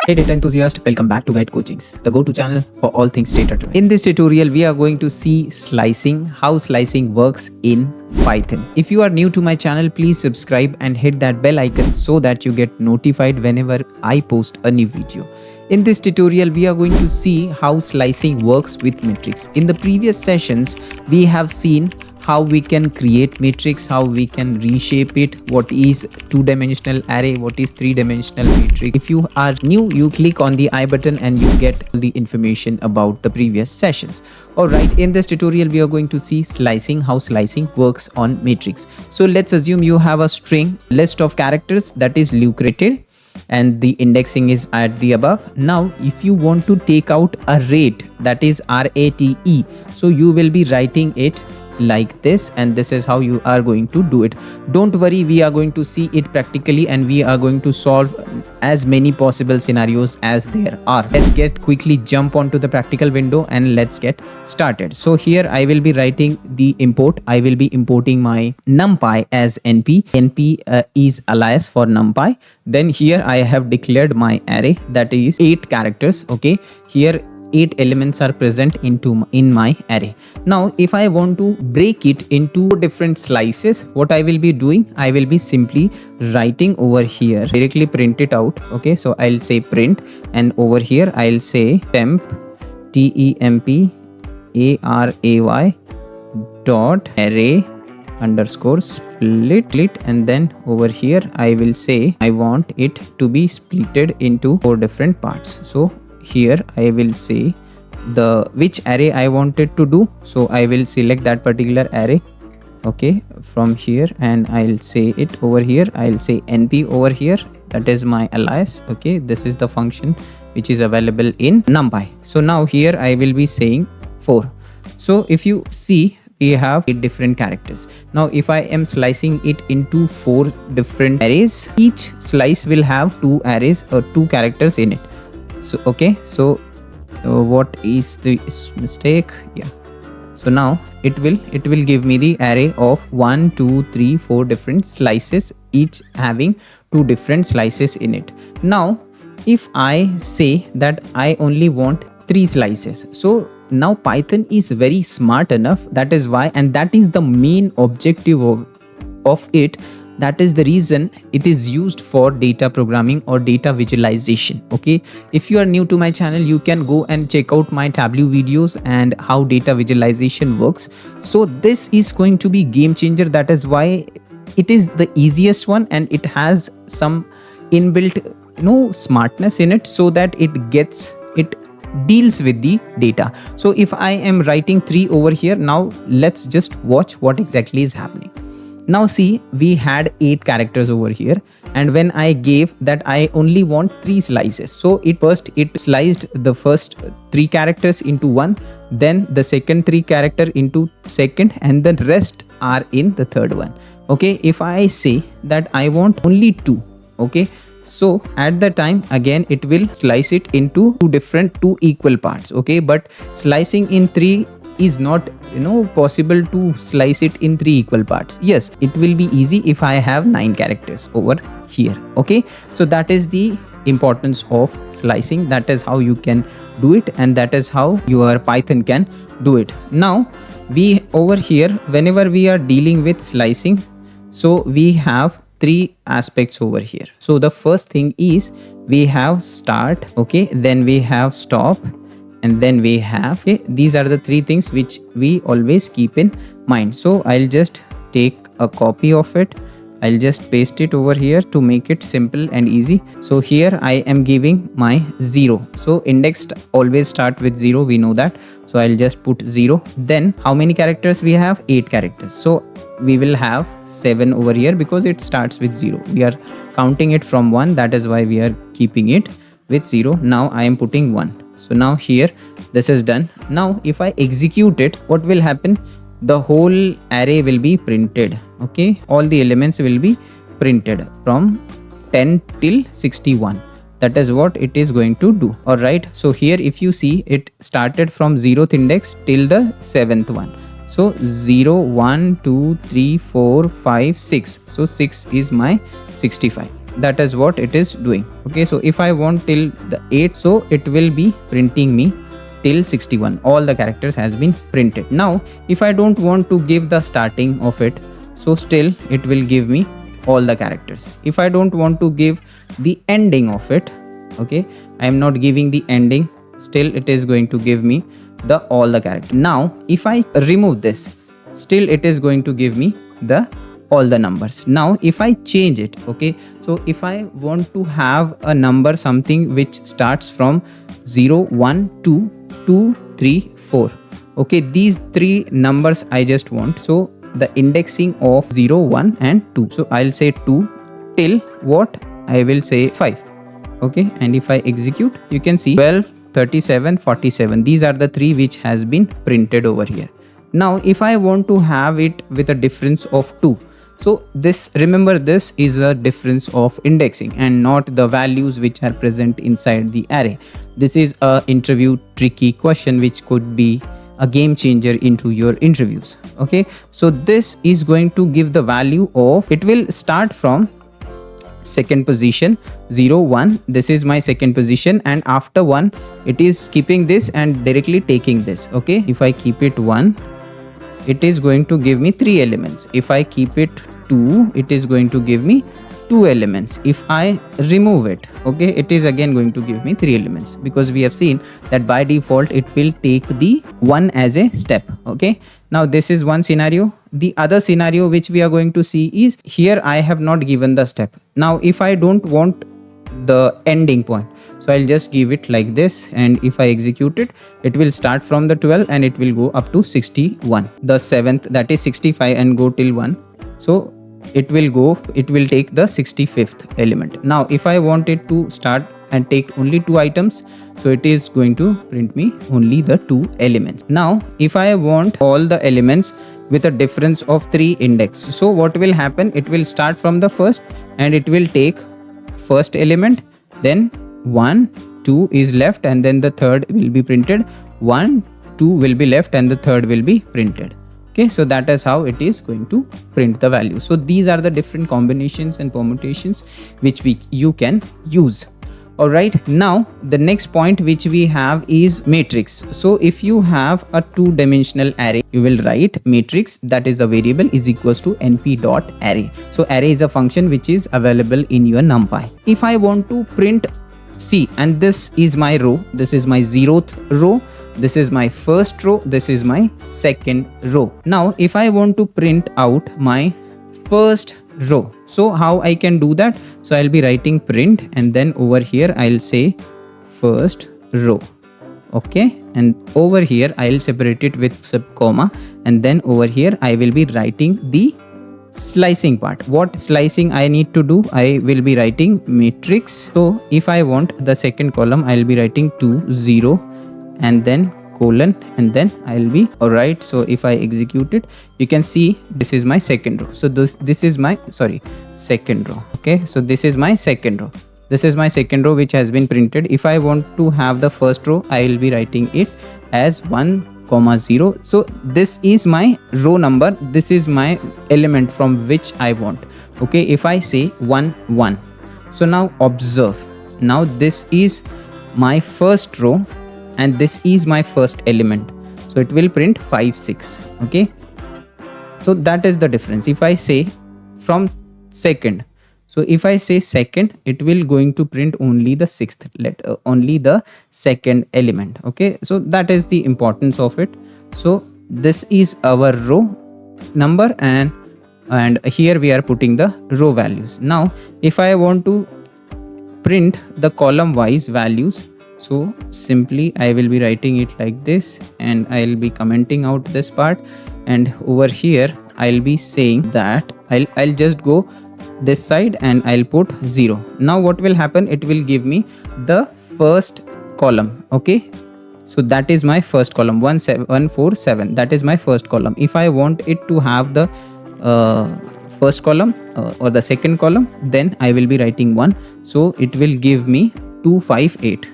Hey data enthusiast, welcome back to Guide Coachings, the go-to channel for all things data driven. In this tutorial, we are going to see slicing, how slicing works in Python. If you are new to my channel, please subscribe and hit that bell icon so that you get notified whenever I post a new video. In this tutorial, we are going to see how slicing works with matrix. In the previous sessions, we have seen how we can create matrix, how we can reshape it, what is two-dimensional array, what is three-dimensional matrix. If you are new, you click on the I button and you get the information about the previous sessions. Alright, in this tutorial, we are going to see slicing, how slicing works on matrix. So let's assume you have a string list of characters that is lucrated and the indexing is at the above. Now if you want to take out a rate, that is RATE, so you will be writing it like this, and this is how you are going to do it. Don't worry, we are going to see it practically and we are going to solve as many possible scenarios as there are. Let's get quickly jump onto the practical window and let's get started. So here I will be writing the import. I will be importing my numpy as np. Np is alias for numpy. Then here I have declared my array, that is 8 characters. Okay, here 8 elements are present in my array. Now if I want to break it into different slices, what I will be doing, I will be simply writing over here, directly print it out. Okay, so I'll say print, and over here I'll say temp TEMP dot array underscore split, and then over here I will say I want it to be splitted into 4 different parts. So here I will say which array I wanted to do, so I will select that particular array. Okay, from here, and I'll say it over here. I'll say np over here, that is my alias. Okay, this is the function which is available in numpy. So now here I will be saying 4. So if you see, we have 8 different characters. Now if I am slicing it into 4 different arrays, each slice will have 2 arrays or 2 characters in it. So okay, so what is the mistake? Yeah, so now it will give me the array of 1 2 3 4 different slices, each having 2 different slices in it. Now if I say that I only want 3 slices, so now Python is very smart enough, that is why, and that is the main objective of it. That is the reason it is used for data programming or data visualization. Okay, if you are new to my channel, you can go and check out my Tableau videos and how data visualization works. So this is going to be game changer. That is why it is the easiest one, and it has some inbuilt smartness in it, so that it deals with the data. So if I am writing 3 over here, now let's just watch what exactly is happening. Now see, we had 8 characters over here, and when I gave that I only want 3 slices, so it sliced the first 3 characters into one, then the second 3 character into second, and the rest are in the third one. Okay, if I say that I want only 2, okay, so at the time again it will slice it into 2 equal parts. Okay, but slicing in 3 is not possible to slice it in 3 equal parts. Yes, it will be easy if I have 9 characters over here. Okay, so that is the importance of slicing. That is how you can do it, and that is how your Python can do it. Now we over here, whenever we are dealing with slicing, so we have 3 aspects over here. So the first thing is we have start, okay, then we have stop, and then we have, okay, these are the 3 things which we always keep in mind. So I'll just take a copy of it, I'll just paste it over here to make it simple and easy. So here I am giving my 0. So index always start with 0, we know that. So I'll just put 0. Then how many characters we have? 8 characters. So we will have 7 over here because it starts with 0. We are counting it from 1, that is why we are keeping it with 0. Now I am putting 1. So now here this is done. Now if I execute it, what will happen? The whole array will be printed. Okay, all the elements will be printed from 10 till 61. That is what it is going to do. Alright, so here if you see, it started from 0th index till the 7th one. So 0 1 2 3 4 5 6, so 6 is my 65. that is what it is doing. Okay, so if I want till the 8, so it will be printing me till 61. All the characters has been printed. Now if I don't want to give the starting of it, so still it will give me all the characters. If I don't want to give the ending of it, okay, I am not giving the ending, still it is going to give me the all the characters. Now if I remove this, still it is going to give me the all the numbers. Now if I change it, okay, so if I want to have a number, something which starts from 0 1 2 2 3 4, okay, these three numbers I just want. So the indexing of 0 1 and 2, so I'll say 2 till what, I will say 5. Okay, and if I execute, you can see 12 37 47, these are the three which has been printed over here. Now if I want to have it with a difference of 2, so this, remember, this is a difference of indexing and not the values which are present inside the array. This is a interview tricky question which could be a game changer into your interviews. Okay, so this is going to give the value of, it will start from second position 0 1, this is my second position, and after 1 it is skipping this and directly taking this. Okay, if I keep it 1, it is going to give me 3 elements. If I keep it 2, it is going to give me 2 elements. If I remove it, okay, it is again going to give me 3 elements, because we have seen that by default it will take the 1 as a step. Okay, now this is one scenario. The other scenario which we are going to see is, here I have not given the step. Now if I don't want the ending point, so I'll just give it like this, and if I execute it, it will start from the 12 and it will go up to 61, the 7th, that is 65, and go till 1. So it will take the 65th element. Now if I want it to start and take only 2 items, so it is going to print me only the 2 elements. Now if I want all the elements with a difference of 3 index, so what will happen, it will start from the first and it will take first element, then 1 2 is left, and then the third will be printed, 1 2 will be left, and the third will be printed. Okay, so that is how it is going to print the value. So these are the different combinations and permutations which you can use. All right, now the next point which we have is matrix. So if you have a 2-dimensional array, you will write matrix, that is a variable, is equals to np.array. So array is a function which is available in your NumPy. If I want to print C, and this is my row, this is my 0th row, this is my first row, this is my second row. Now if I want to print out my first row, so how I can do that? So I'll be writing print, and then over here I'll say first row. Okay, and over here I'll separate it with sub comma, and then over here I will be writing the slicing part. What slicing I need to do? I will be writing matrix. So if I want the second column, I'll be writing 2 0 and then colon, and then I'll be all right. So if I execute it, you can see this is my second row. So this is my second row. Okay, so this is my second row. This is my second row which has been printed. If I want to have the first row, I will be writing it as 1 0. So this is my row number, this is my element from which I want. Okay, if I say 1 1, so now observe, now this is my first row and this is my first element, so it will print 5 6. Okay, so that is the difference. If I say from second, so if I say second, it will going to print only the 6th letter, only the second element. Okay, so that is the importance of it. So this is our row number, and here we are putting the row values. Now if I want to print the column wise values, so simply I will be writing it like this, and I'll be commenting out this part, and over here I'll be saying that I'll just go this side and I'll put 0. Now what will happen, it will give me the first column. Okay, so that is my first column, 1 7 1 4 7, that is my first column. If I want it to have the first column or the second column, then I will be writing 1, so it will give me 2 5 8.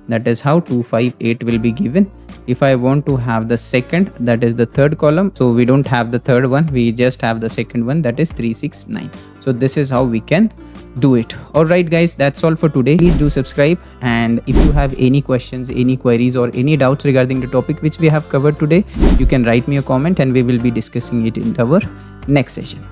That is how 2 5 8 will be given. If I want to have the second, that is the third column, so we don't have the third one, we just have the second one, that is 3 6 9. So this is how we can do it. All right guys, that's all for today. Please do subscribe, and if you have any questions, any queries or any doubts regarding the topic which we have covered today, you can write me a comment and we will be discussing it in our next session.